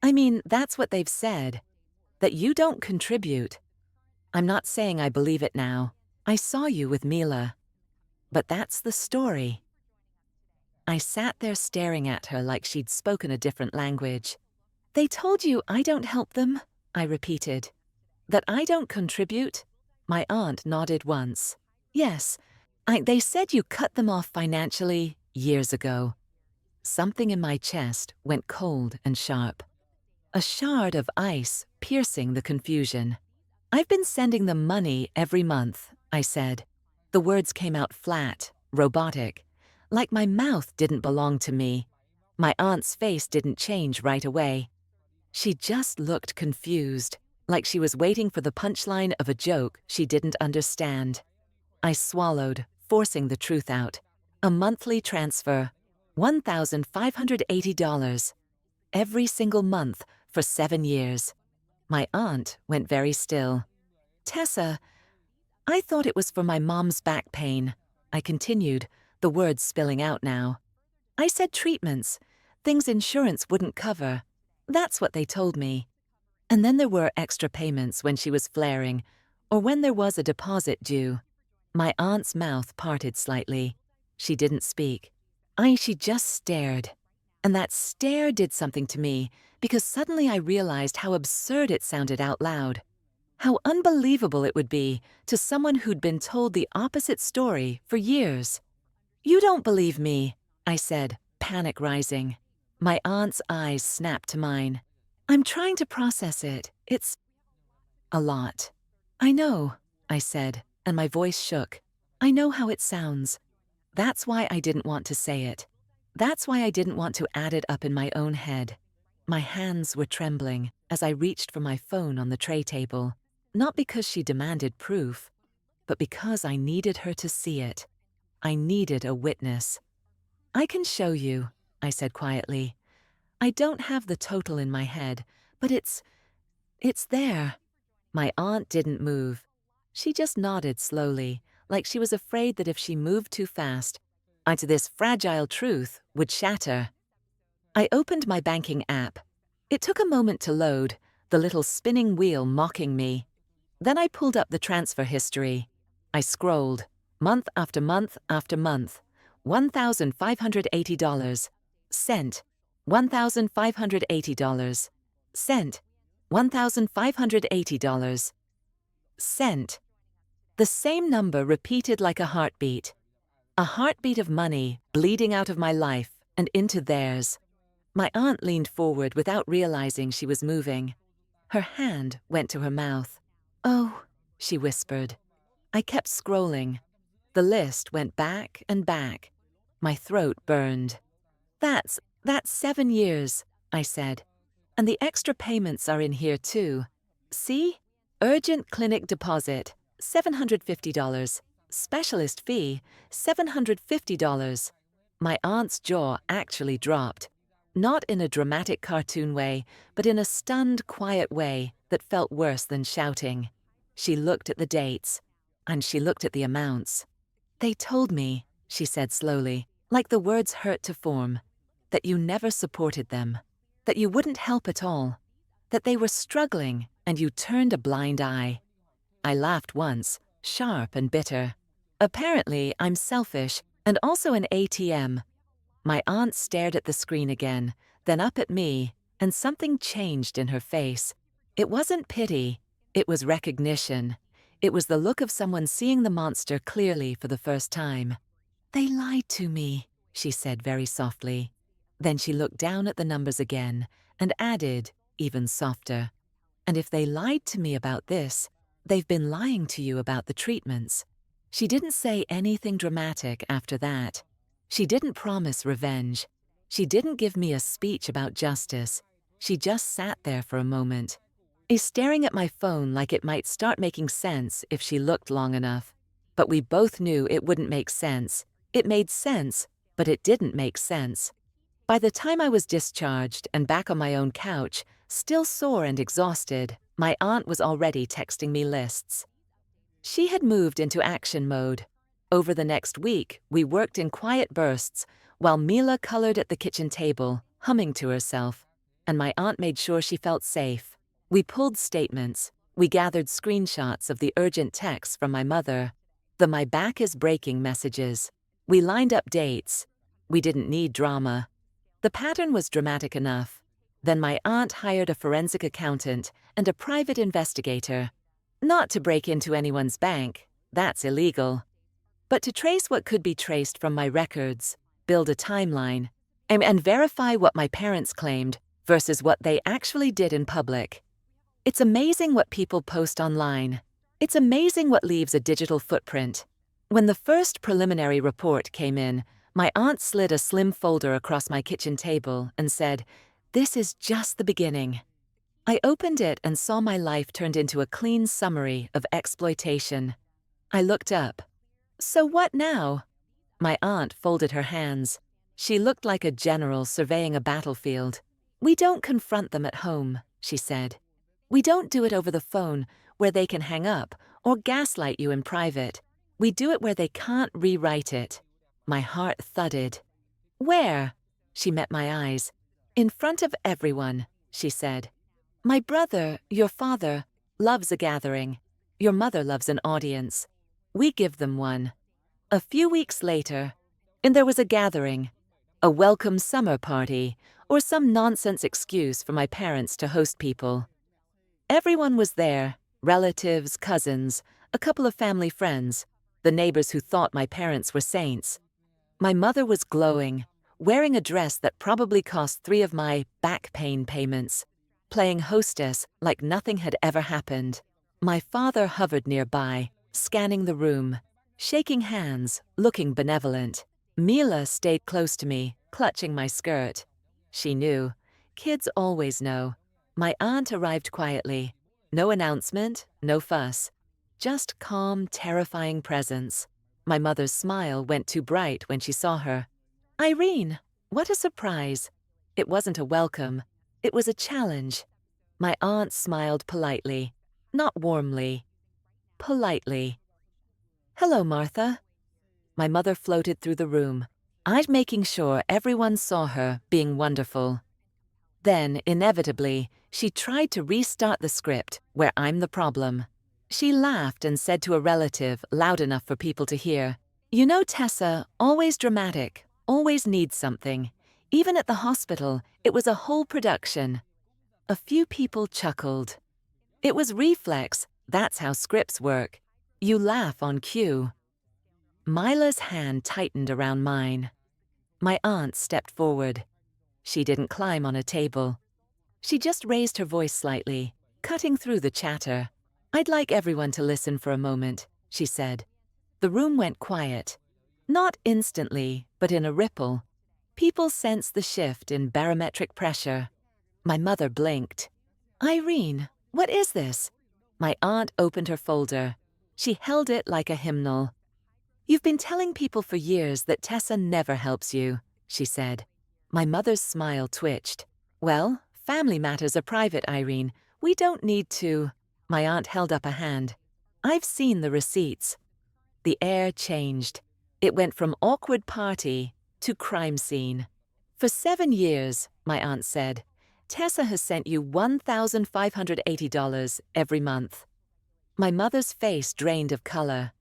I mean, that's what they've said. That you don't contribute. I'm not saying I believe it now. I saw you with Mila. But that's the story. I sat there staring at her like she'd spoken a different language. They told you I don't help them? I repeated. That I don't contribute? My aunt nodded once. Yes, they said you cut them off financially years ago. Something in my chest went cold and sharp. A shard of ice piercing the confusion. I've been sending them money every month, I said. The words came out flat, robotic, like my mouth didn't belong to me. My aunt's face didn't change right away. She just looked confused, like she was waiting for the punchline of a joke she didn't understand. I swallowed, forcing the truth out. A monthly transfer, $1,580. Every single month for 7 years. My aunt went very still. Tessa, I thought it was for my mom's back pain. I continued, the words spilling out now. I said treatments, things insurance wouldn't cover. That's what they told me. And then there were extra payments when she was flaring, or when there was a deposit due. My aunt's mouth parted slightly. She didn't speak. She just stared. And that stare did something to me, because suddenly I realized how absurd it sounded out loud. How unbelievable it would be to someone who'd been told the opposite story for years. You don't believe me, I said, panic rising. My aunt's eyes snapped to mine. I'm trying to process it. It's a lot. I know, I said, and my voice shook. I know how it sounds. That's why I didn't want to say it. That's why I didn't want to add it up in my own head. My hands were trembling as I reached for my phone on the tray table, not because she demanded proof, but because I needed her to see it. I needed a witness. I can show you, I said quietly. I don't have the total in my head, but it's there. My aunt didn't move. She just nodded slowly, like she was afraid that if she moved too fast, this fragile truth would shatter. I opened my banking app. It took a moment to load, the little spinning wheel mocking me. Then I pulled up the transfer history. I scrolled, month after month after month. $1,580. Sent. $1,580. Sent. $1,580. Sent. The same number repeated like a heartbeat. A heartbeat of money bleeding out of my life and into theirs. My aunt leaned forward without realizing she was moving. Her hand went to her mouth. Oh, she whispered. I kept scrolling. The list went back and back. My throat burned. That's 7 years, I said. And the extra payments are in here too. See? Urgent clinic deposit, $750. Specialist fee, $750. My aunt's jaw actually dropped. Not in a dramatic cartoon way, but in a stunned, quiet way that felt worse than shouting. She looked at the dates, and she looked at the amounts. They told me, she said slowly, like the words hurt to form, that you never supported them, that you wouldn't help at all, that they were struggling and you turned a blind eye. I laughed once, sharp and bitter. Apparently, I'm selfish and also an ATM. My aunt stared at the screen again, then up at me, and something changed in her face. It wasn't pity, it was recognition. It was the look of someone seeing the monster clearly for the first time. They lied to me, she said very softly. Then she looked down at the numbers again and added, even softer, and if they lied to me about this, they've been lying to you about the treatments. She didn't say anything dramatic after that. She didn't promise revenge. She didn't give me a speech about justice. She just sat there for a moment, staring at my phone like it might start making sense if she looked long enough. But we both knew it wouldn't make sense. It made sense, but it didn't make sense. By the time I was discharged and back on my own couch, still sore and exhausted, my aunt was already texting me lists. She had moved into action mode. Over the next week, we worked in quiet bursts, while Mila colored at the kitchen table, humming to herself, and my aunt made sure she felt safe. We pulled statements. We gathered screenshots of the urgent texts from my mother, the "my back is breaking" messages. We lined up dates. We didn't need drama. The pattern was dramatic enough. Then my aunt hired a forensic accountant and a private investigator. Not to break into anyone's bank, that's illegal, but to trace what could be traced from my records, build a timeline, and verify what my parents claimed versus what they actually did in public. It's amazing what people post online. It's amazing what leaves a digital footprint. When the first preliminary report came in, my aunt slid a slim folder across my kitchen table and said, "This is just the beginning." I opened it and saw my life turned into a clean summary of exploitation. I looked up. "So what now?" My aunt folded her hands. She looked like a general surveying a battlefield. "We don't confront them at home," she said. "We don't do it over the phone where they can hang up or gaslight you in private. We do it where they can't rewrite it." My heart thudded. "Where?" She met my eyes. "In front of everyone," she said. "My brother, your father, loves a gathering. Your mother loves an audience. We give them one." A few weeks later, and there was a gathering, a welcome summer party, or some nonsense excuse for my parents to host people. Everyone was there, relatives, cousins, a couple of family friends, the neighbors who thought my parents were saints. My mother was glowing, wearing a dress that probably cost 3 of my back pain payments, playing hostess like nothing had ever happened. My father hovered nearby, scanning the room, shaking hands, looking benevolent. Mila stayed close to me, clutching my skirt. She knew. Kids always know. My aunt arrived quietly. No announcement, no fuss. Just calm, terrifying presence. My mother's smile went too bright when she saw her. "Irene, what a surprise." It wasn't a welcome. It was a challenge. My aunt smiled politely. Not warmly. Politely. "Hello, Martha." My mother floated through the room. I'd making sure everyone saw her being wonderful. Then, inevitably, she tried to restart the script where I'm the problem. She laughed and said to a relative, loud enough for people to hear, "You know, Tessa, always dramatic, always needs something. Even at the hospital, it was a whole production." A few people chuckled. It was reflex. That's how scripts work. You laugh on cue. Mila's hand tightened around mine. My aunt stepped forward. She didn't climb on a table. She just raised her voice slightly, cutting through the chatter. "I'd like everyone to listen for a moment," she said. The room went quiet. Not instantly, but in a ripple. People sensed the shift in barometric pressure. My mother blinked. "Irene, what is this?" My aunt opened her folder. She held it like a hymnal. "You've been telling people for years that Tessa never helps you," she said. My mother's smile twitched. "Well, family matters are private, Irene. We don't need to." My aunt held up a hand. "I've seen the receipts." The air changed. It went from awkward party to crime scene. "For 7 years," my aunt said, "Tessa has sent you $1,580 every month." My mother's face drained of color.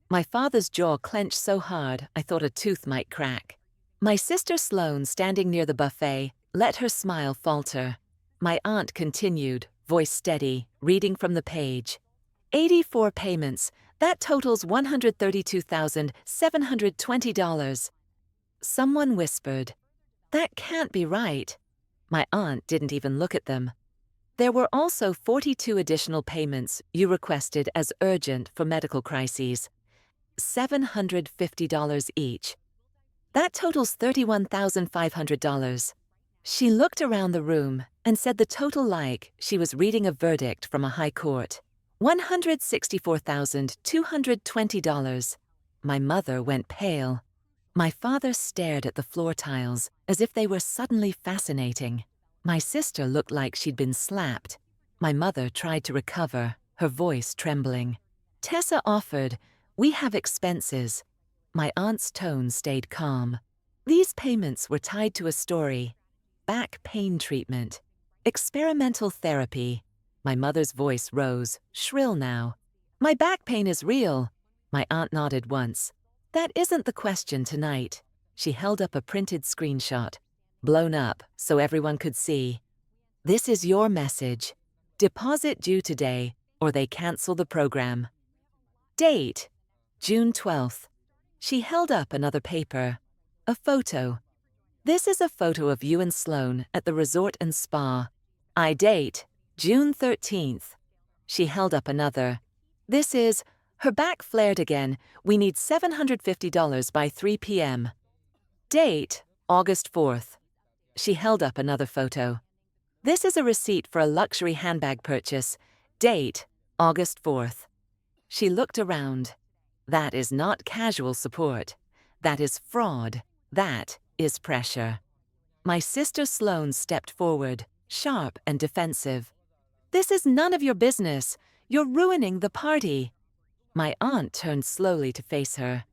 My father's jaw clenched so hard I thought a tooth might crack. My sister Sloane, standing near the buffet, let her smile falter. My aunt continued, voice steady, reading from the page. 84 payments. That totals $132,720. Someone whispered, "That can't be right." My aunt didn't even look at them. "There were also 42 additional payments you requested as urgent for medical crises. $750 each. That totals $31,500. She looked around the room and said the total like she was reading a verdict from a high court. $164,220. My mother went pale. My father stared at the floor tiles as if they were suddenly fascinating. My sister looked like she'd been slapped. My mother tried to recover, her voice trembling. Tessa offered, "We have expenses." My aunt's tone stayed calm. These payments were tied to a story: back pain treatment, experimental therapy. My mother's voice rose, shrill now. My back pain is real. My aunt nodded once. That isn't the question tonight. She held up a printed screenshot, blown up so everyone could see. This is your message. Deposit due today, or they cancel the program. Date: June 12th. She held up another paper. A photo. This is a photo of you and Sloan at the resort and spa. I date: June 13th. She held up another. This is, her back flared again. We need $750 by 3 p.m. Date: August 4th. She held up another photo. This is a receipt for a luxury handbag purchase. Date: August 4th. She looked around. That is not casual support. That is fraud. That is pressure. My sister Sloan stepped forward, sharp and defensive. This is none of your business. You're ruining the party. My aunt turned slowly to face her.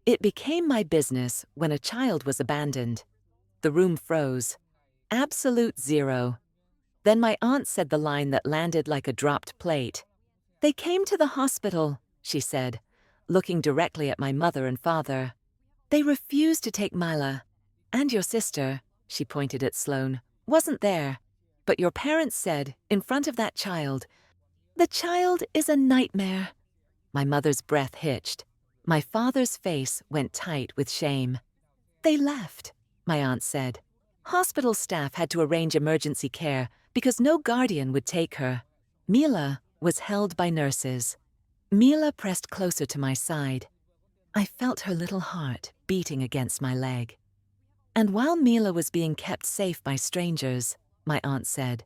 It became my business when a child was abandoned. The room froze. Absolute zero. Then my aunt said the line that landed like a dropped plate. They came to the hospital, she said, looking directly at my mother and father. They refused to take Mila. And your sister, she pointed at Sloan, wasn't there. But your parents said, in front of that child, the child is a nightmare. My mother's breath hitched. My father's face went tight with shame. They left, my aunt said. Hospital staff had to arrange emergency care because no guardian would take her. Mila was held by nurses. Mila pressed closer to my side. I felt her little heart beating against my leg. And while Mila was being kept safe by strangers, my aunt said,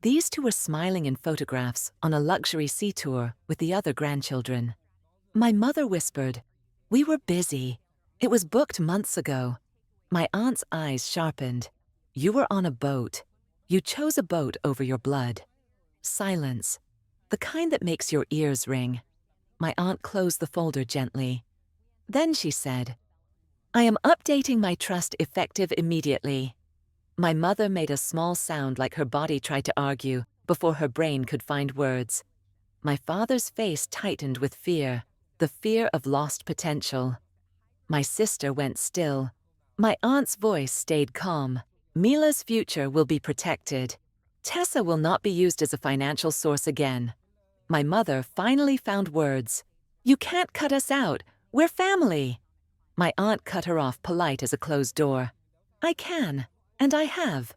these two were smiling in photographs on a luxury sea tour with the other grandchildren. My mother whispered, we were busy. It was booked months ago. My aunt's eyes sharpened. You were on a boat. You chose a boat over your blood. Silence. The kind that makes your ears ring. My aunt closed the folder gently. Then she said, I am updating my trust effective immediately. My mother made a small sound like her body tried to argue before her brain could find words. My father's face tightened with fear, the fear of lost potential. My sister went still. My aunt's voice stayed calm. Mila's future will be protected. Tessa will not be used as a financial source again. My mother finally found words. You can't cut us out. We're family. My aunt cut her off, polite as a closed door. I can, and I have.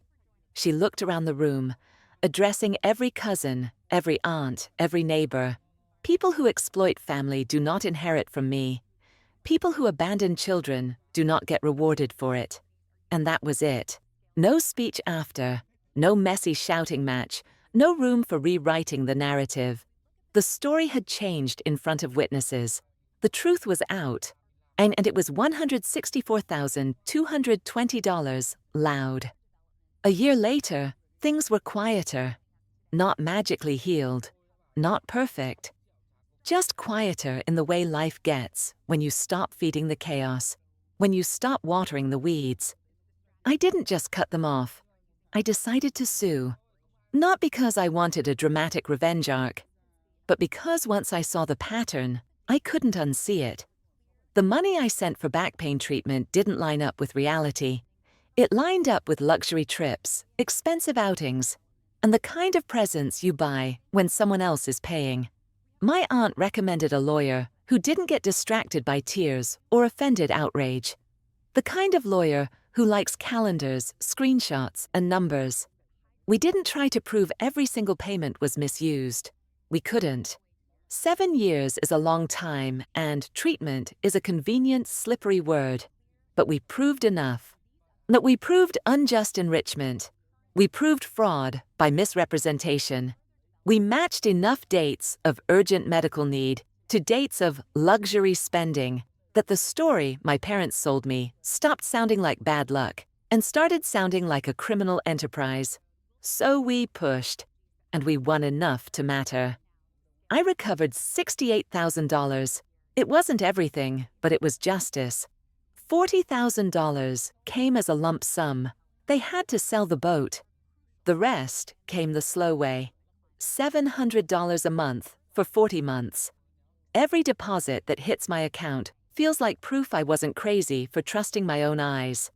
She looked around the room, addressing every cousin, every aunt, every neighbor. People who exploit family do not inherit from me. People who abandon children do not get rewarded for it. And that was it. No speech after, no messy shouting match, no room for rewriting the narrative. The story had changed in front of witnesses. The truth was out, and it was $164,220 loud. A year later, things were quieter. Not magically healed, not perfect. Just quieter in the way life gets when you stop feeding the chaos, when you stop watering the weeds. I didn't just cut them off. I decided to sue. Not because I wanted a dramatic revenge arc, but because once I saw the pattern, I couldn't unsee it. The money I sent for back pain treatment didn't line up with reality. It lined up with luxury trips, expensive outings, and the kind of presents you buy when someone else is paying. My aunt recommended a lawyer who didn't get distracted by tears or offended outrage. The kind of lawyer who likes calendars, screenshots, and numbers. We didn't try to prove every single payment was misused. We couldn't. 7 years is a long time, and treatment is a convenient, slippery word. But we proved enough. That we proved unjust enrichment. We proved fraud by misrepresentation. We matched enough dates of urgent medical need to dates of luxury spending that the story my parents sold me stopped sounding like bad luck and started sounding like a criminal enterprise. So we pushed, and we won enough to matter. I recovered $68,000. It wasn't everything, but it was justice. $40,000 came as a lump sum. They had to sell the boat. The rest came the slow way. $700 a month for 40 months. Every deposit that hits my account feels like proof I wasn't crazy for trusting my own eyes.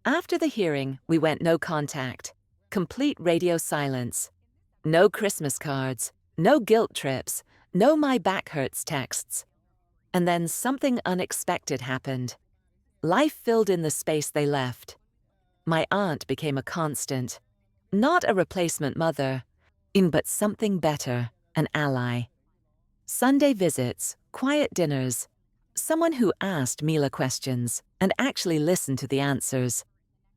After the hearing, we went no contact. Complete radio silence. No Christmas cards, no guilt trips, no my back hurts texts. And then something unexpected happened. Life filled in the space they left. My aunt became a constant. Not a replacement mother, but something better, an ally. Sunday visits, quiet dinners, someone who asked Mila questions and actually listened to the answers.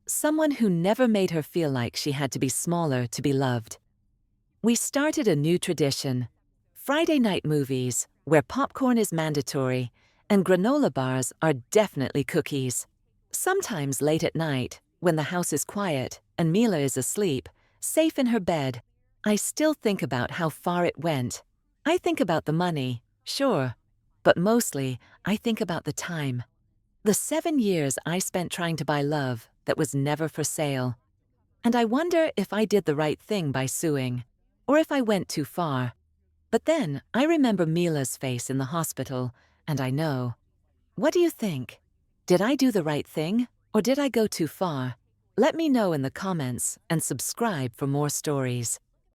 Someone who never made her feel like she had to be smaller to be loved. We started a new tradition. Friday night movies, where popcorn is mandatory and granola bars are definitely cookies. Sometimes late at night, when the house is quiet and Mila is asleep, safe in her bed, I still think about how far it went. I think about the money, sure, but mostly I think about the time. The 7 years I spent trying to buy love that was never for sale. And I wonder if I did the right thing by suing, or if I went too far. But then I remember Mila's face in the hospital, and I know. What do you think? Did I do the right thing, or did I go too far? Let me know in the comments and subscribe for more stories.